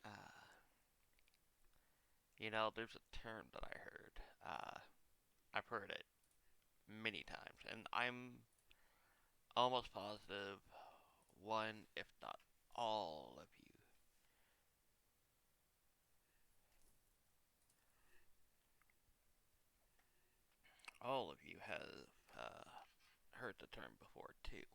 uh, there's a term that I heard. I've heard it many times, and I'm almost positive one, if not all of you, have heard the term before too.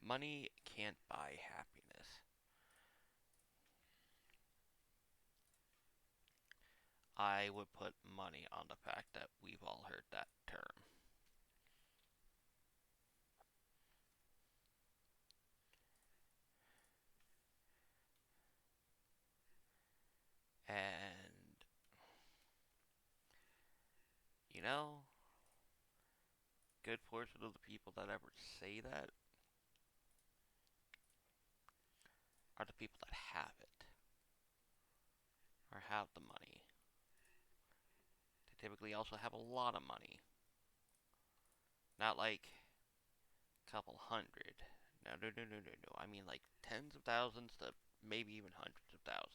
Money can't buy happiness. I would put money on the fact that we've all heard that term. And, you know, good portion of the people that ever say that are the people that have it or have the money. They typically also have a lot of money. Not like a couple hundred. No, no, no, no, no, no. I mean like tens of thousands to maybe even hundreds of thousands.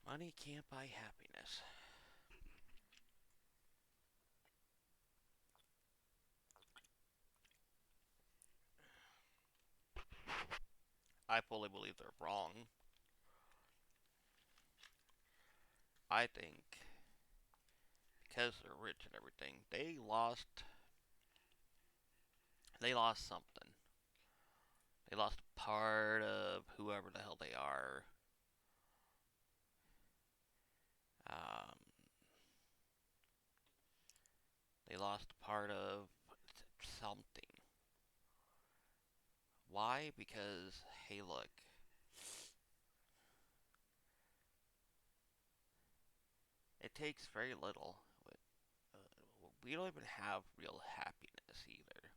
Money can't buy happiness. I fully believe they're wrong. I think because they're rich and everything, they lost something. They lost a part of whoever the hell they are. Um, they lost a part of something. Why? Because, hey, look, it takes very little. We don't even have real happiness either.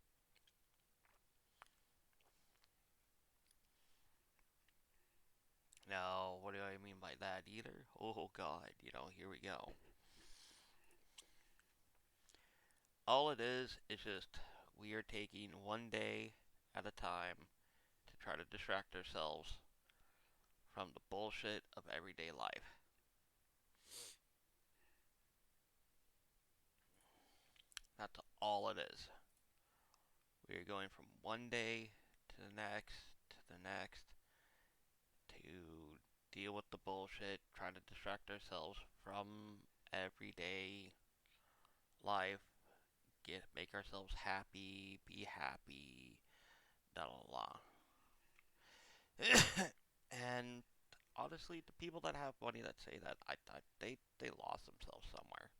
Now, what do I mean by that either? Oh god, here we go. All it is just we are taking one day at a time to try to distract ourselves from the bullshit of everyday life. That's all it is. We are going from one day to the next, to deal with the bullshit, trying to distract ourselves from everyday life, make ourselves happy, be happy, da la la. And honestly, the people that have money that say that, they lost themselves somewhere.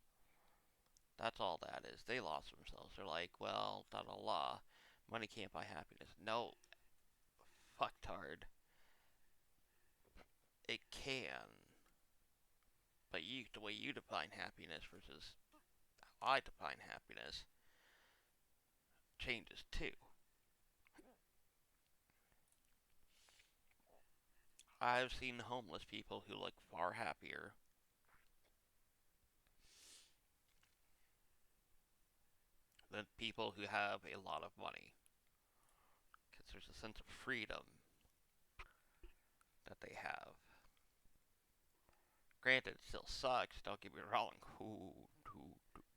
That's all that is. They lost themselves. They're like, well, da la la, money can't buy happiness. No, fucktard. It can, but the way you define happiness versus how I define happiness changes too. I've seen homeless people who look far happier than people who have a lot of money because there's a sense of freedom that they have. Granted, it still sucks. Don't get me wrong.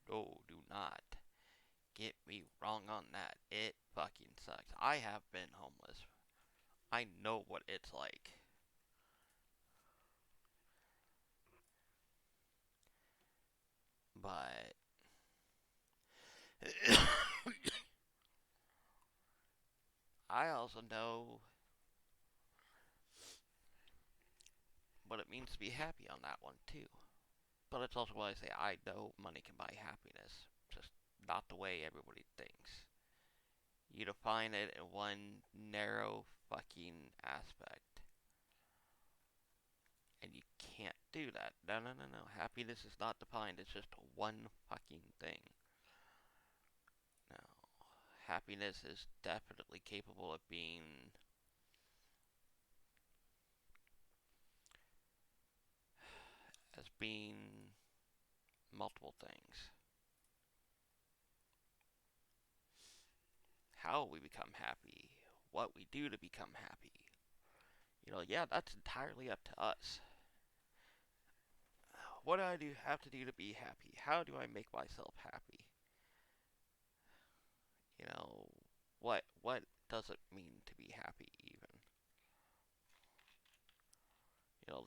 No, do not get me wrong on that. It fucking sucks. I have been homeless. I know what it's like. But I also know what it means to be happy on that one too. But it's also why I say I know money can buy happiness, just not the way everybody thinks. You define it in one narrow fucking aspect, and you can't do that. No, no, no, no. Happiness is not defined. It's just one fucking thing. No, happiness is definitely capable of being multiple things. How we become happy? what we do to become happy. Yeah, that's entirely up to us. What do I have to do to be happy? How do I make myself happy? You know, what does it mean to be happy even?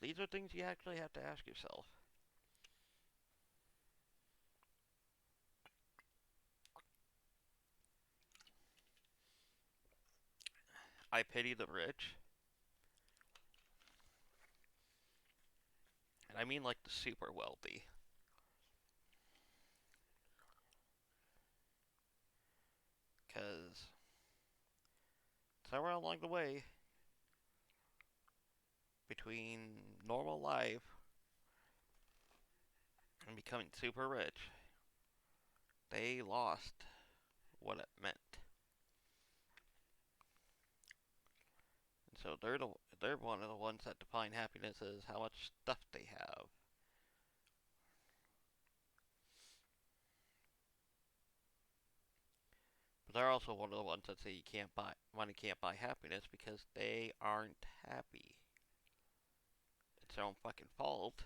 These are things you actually have to ask yourself. I pity the rich, and I mean like the super wealthy. Because somewhere along the way, between normal life and becoming super rich, they lost what it meant. And so they're one of the ones that define happiness as how much stuff they have. But they're also one of the ones that say you can't buy money can't buy happiness because they aren't happy. It's their own fucking fault,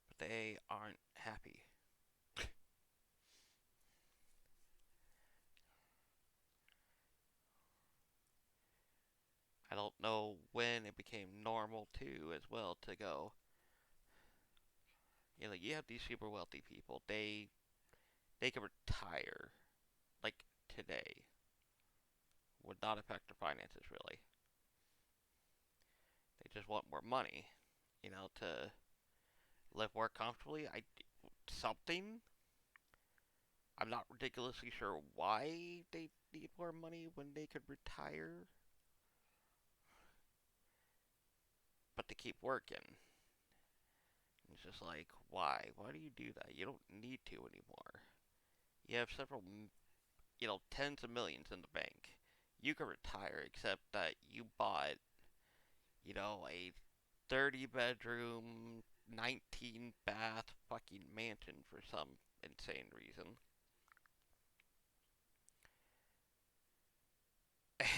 but they aren't happy. I don't know when it became normal too, as well, to go. You have these super wealthy people. They can retire like today. Would not affect their finances really. They just want more money, to live more comfortably. Something. I'm not ridiculously sure why they need more money when they could retire, but they keep working. It's just like, why? Why do you do that? You don't need to anymore. You have several, tens of millions in the bank. You can retire, except that you bought, a 30 bedroom, 19 bath fucking mansion for some insane reason.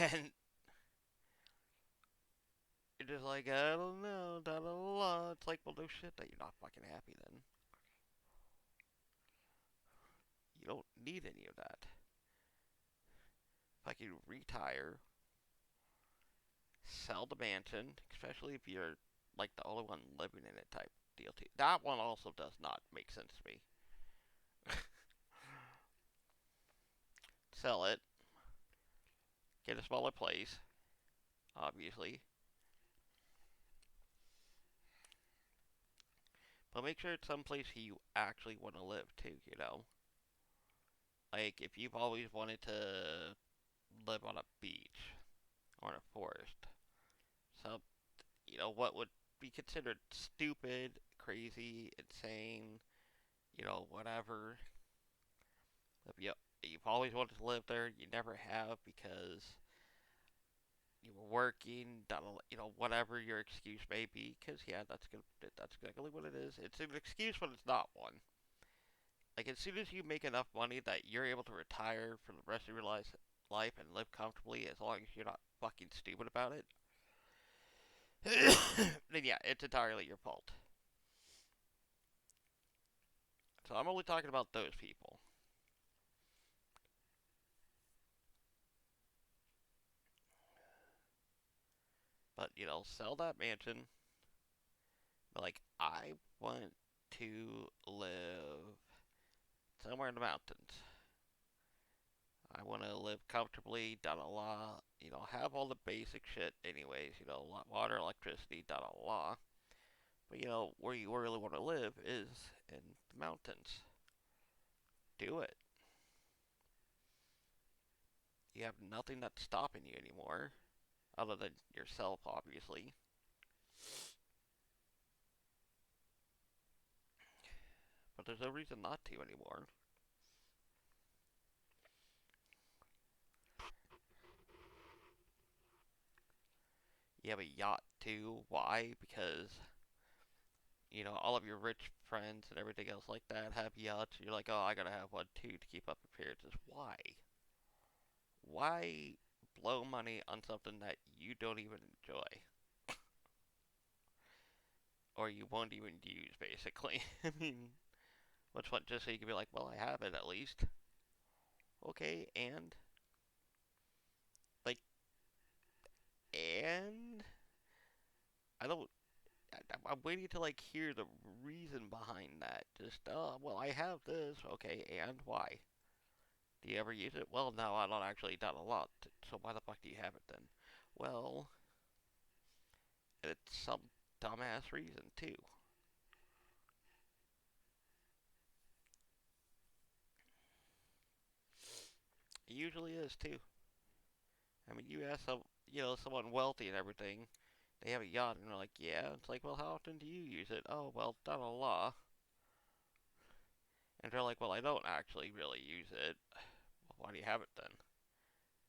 And you're just like, I don't know, da da da. It's like, well, no shit that you're not fucking happy then. You don't need any of that. Fucking retire, sell the mansion, especially if you're like the only one living in it type deal too. That one also does not make sense to me. Sell it, get a smaller place, obviously, but make sure it's someplace you actually want to live too. Like if you've always wanted to live on a beach or in a forest, so what would be considered stupid, crazy, insane, whatever. If you've always wanted to live there, you never have because you were working, whatever your excuse may be. Because yeah, that's exactly what it is. It's an excuse, but it's not one. Like as soon as you make enough money that you're able to retire for the rest of your life and live comfortably, as long as you're not fucking stupid about it, then yeah, it's entirely your fault. So I'm only talking about those people. But sell that mansion. But like, I want to live somewhere in the mountains. I want to live comfortably, da da la. Have all the basic shit, anyways. Water, electricity, da da la. But where you really want to live is in the mountains. Do it. You have nothing that's stopping you anymore, other than yourself, obviously. But there's no reason not to anymore. You have a yacht too. Why? Because all of your rich friends and everything else like that have yachts. You're like, oh, I gotta have one too to keep up appearances. Why? why blow money on something that you don't even enjoy or you won't even use, basically? I mean, what's what? Just so you can be like, well, I have it at least. Okay, and like, and I don't. I'm waiting to like hear the reason behind that. Just, oh, well, I have this. Okay, and why? Do you ever use it? Well, no, I don't actually. Not a lot. So why the fuck do you have it then? Well, it's some dumbass reason too. It usually is too. I mean, you ask some, someone wealthy and everything, they have a yacht, and they're like, yeah. It's like, well, how often do you use it? Oh, well, not a lot. And they're like, well, I don't actually really use it. Well, why do you have it then?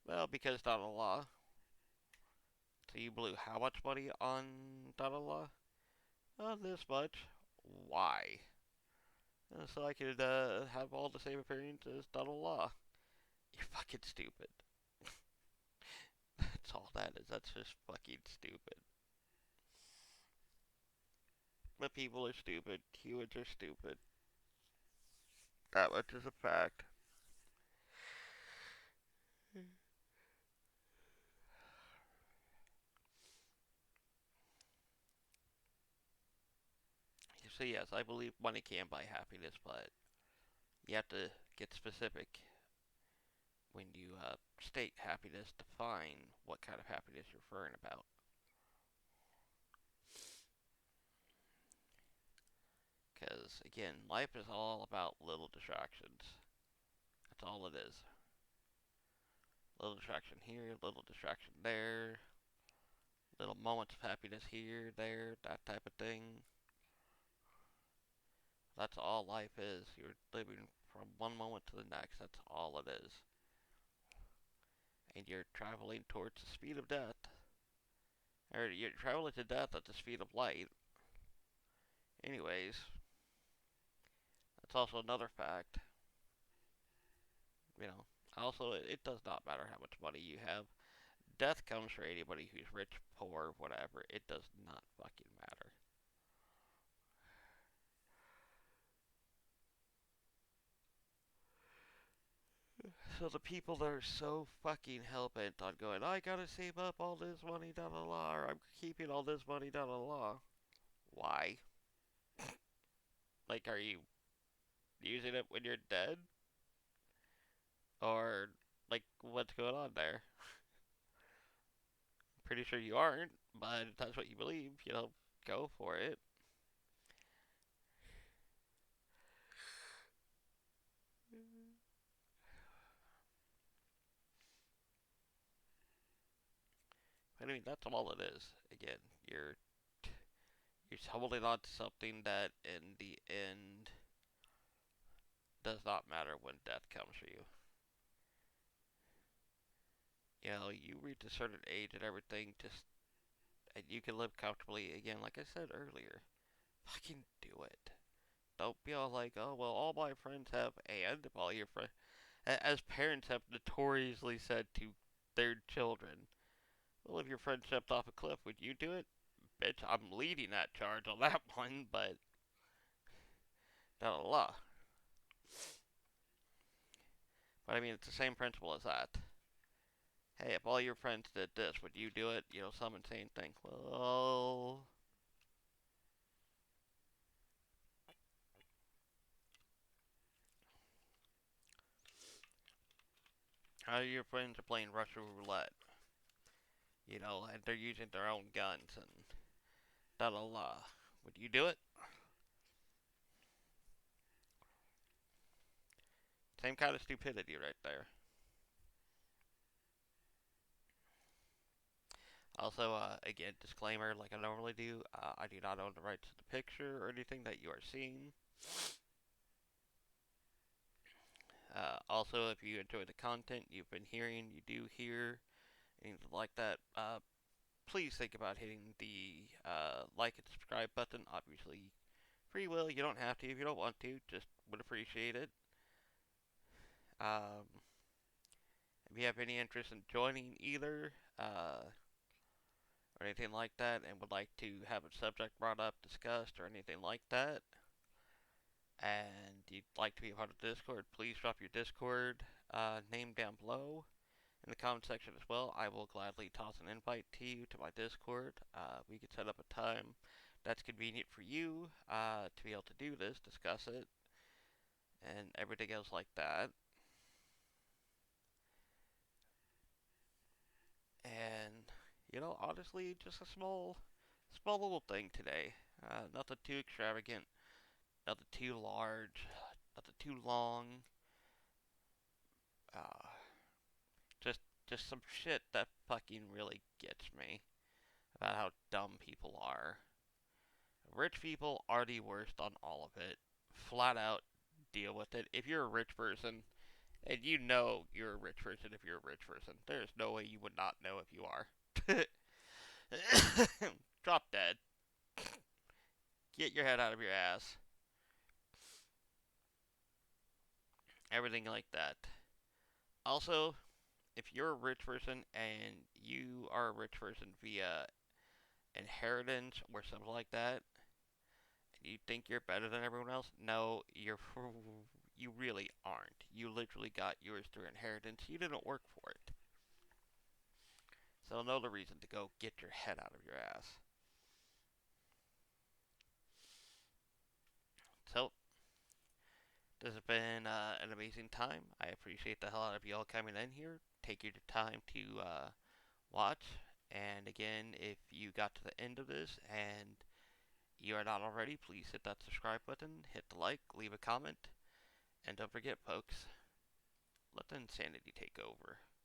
Well, because not a lot. So you blew how much money on Dada? Oh, this much. Why? So I could have all the same appearance as Dada. You're fucking stupid. That's all that is. That's just fucking stupid. The people are stupid. Humans are stupid. That much is a fact. So yes, I believe money can buy happiness, but you have to get specific when you state happiness. Define what kind of happiness you're referring about. Because again, life is all about little distractions. That's all it is. Little distraction here, little distraction there, little moments of happiness here, there, that type of thing. That's all life is. You're living from one moment to the next. That's all it is. And you're traveling towards the speed of death. Or you're traveling to death at the speed of light. Anyways, that's also another fact. You know, also, it does not matter how much money you have. Death comes for anybody who's rich, poor, whatever. It does not fucking matter. So the people that are so fucking hell-bent on going, I gotta save up all this money, da la la, or I'm keeping all this money, da la la. Why? Like, are you using it when you're dead? Or, like, what's going on there? Pretty sure you aren't, but if that's what you believe, go for it. I mean, that's all it is. Again, you're holding on to something that, in the end, does not matter when death comes for you. You reach a certain age and everything, just and you can live comfortably again. Like I said earlier, fucking do it. Don't be all like, oh well, all my friends have, and all your friends, as parents have notoriously said to their children, well, if your friend stepped off a cliff, would you do it? Bitch, I'm leading that charge on that one, but not a lot. But I mean, it's the same principle as that. Hey, if all your friends did this, would you do it? Some insane thing. Well, how your friends are playing Russian roulette, and they're using their own guns and da la la. Would you do it? Same kind of stupidity right there. Also, again, disclaimer, like I normally do, I do not own the rights to the picture or anything that you are seeing. Also, if you enjoy the content you've been hearing, you do hear anything like that, please think about hitting the like and subscribe button. Obviously, free will. You don't have to if you don't want to. Just would appreciate it. Um, If you have any interest in joining either, or anything like that, and would like to have a subject brought up, discussed, or anything like that, and you'd like to be a part of the Discord, please drop your Discord name down below in the comment section as well. I will gladly toss an invite to you to my Discord. We could set up a time that's convenient for you to be able to do this, discuss it, and everything else like that. And honestly, just a small little thing today. Nothing too extravagant, nothing too large, nothing too long. Uh, just some shit that fucking really gets me about how dumb people are. Rich people are the worst on all of it. Flat out deal with it. If you're a rich person, and you know you're a rich person if you're a rich person, there's no way you would not know if you are. Drop dead. Get your head out of your ass. Everything like that. Also, if you're a rich person and you are a rich person via inheritance or something like that, and you think you're better than everyone else, no, you really aren't. You literally got yours through inheritance. You didn't work for it. So another reason to go get your head out of your ass. So this has been an amazing time. I appreciate the hell out of y'all coming in here. Take your time to watch. And again, if you got to the end of this and you are not already, please hit that subscribe button, hit the like, leave a comment, and don't forget, folks, let the insanity take over.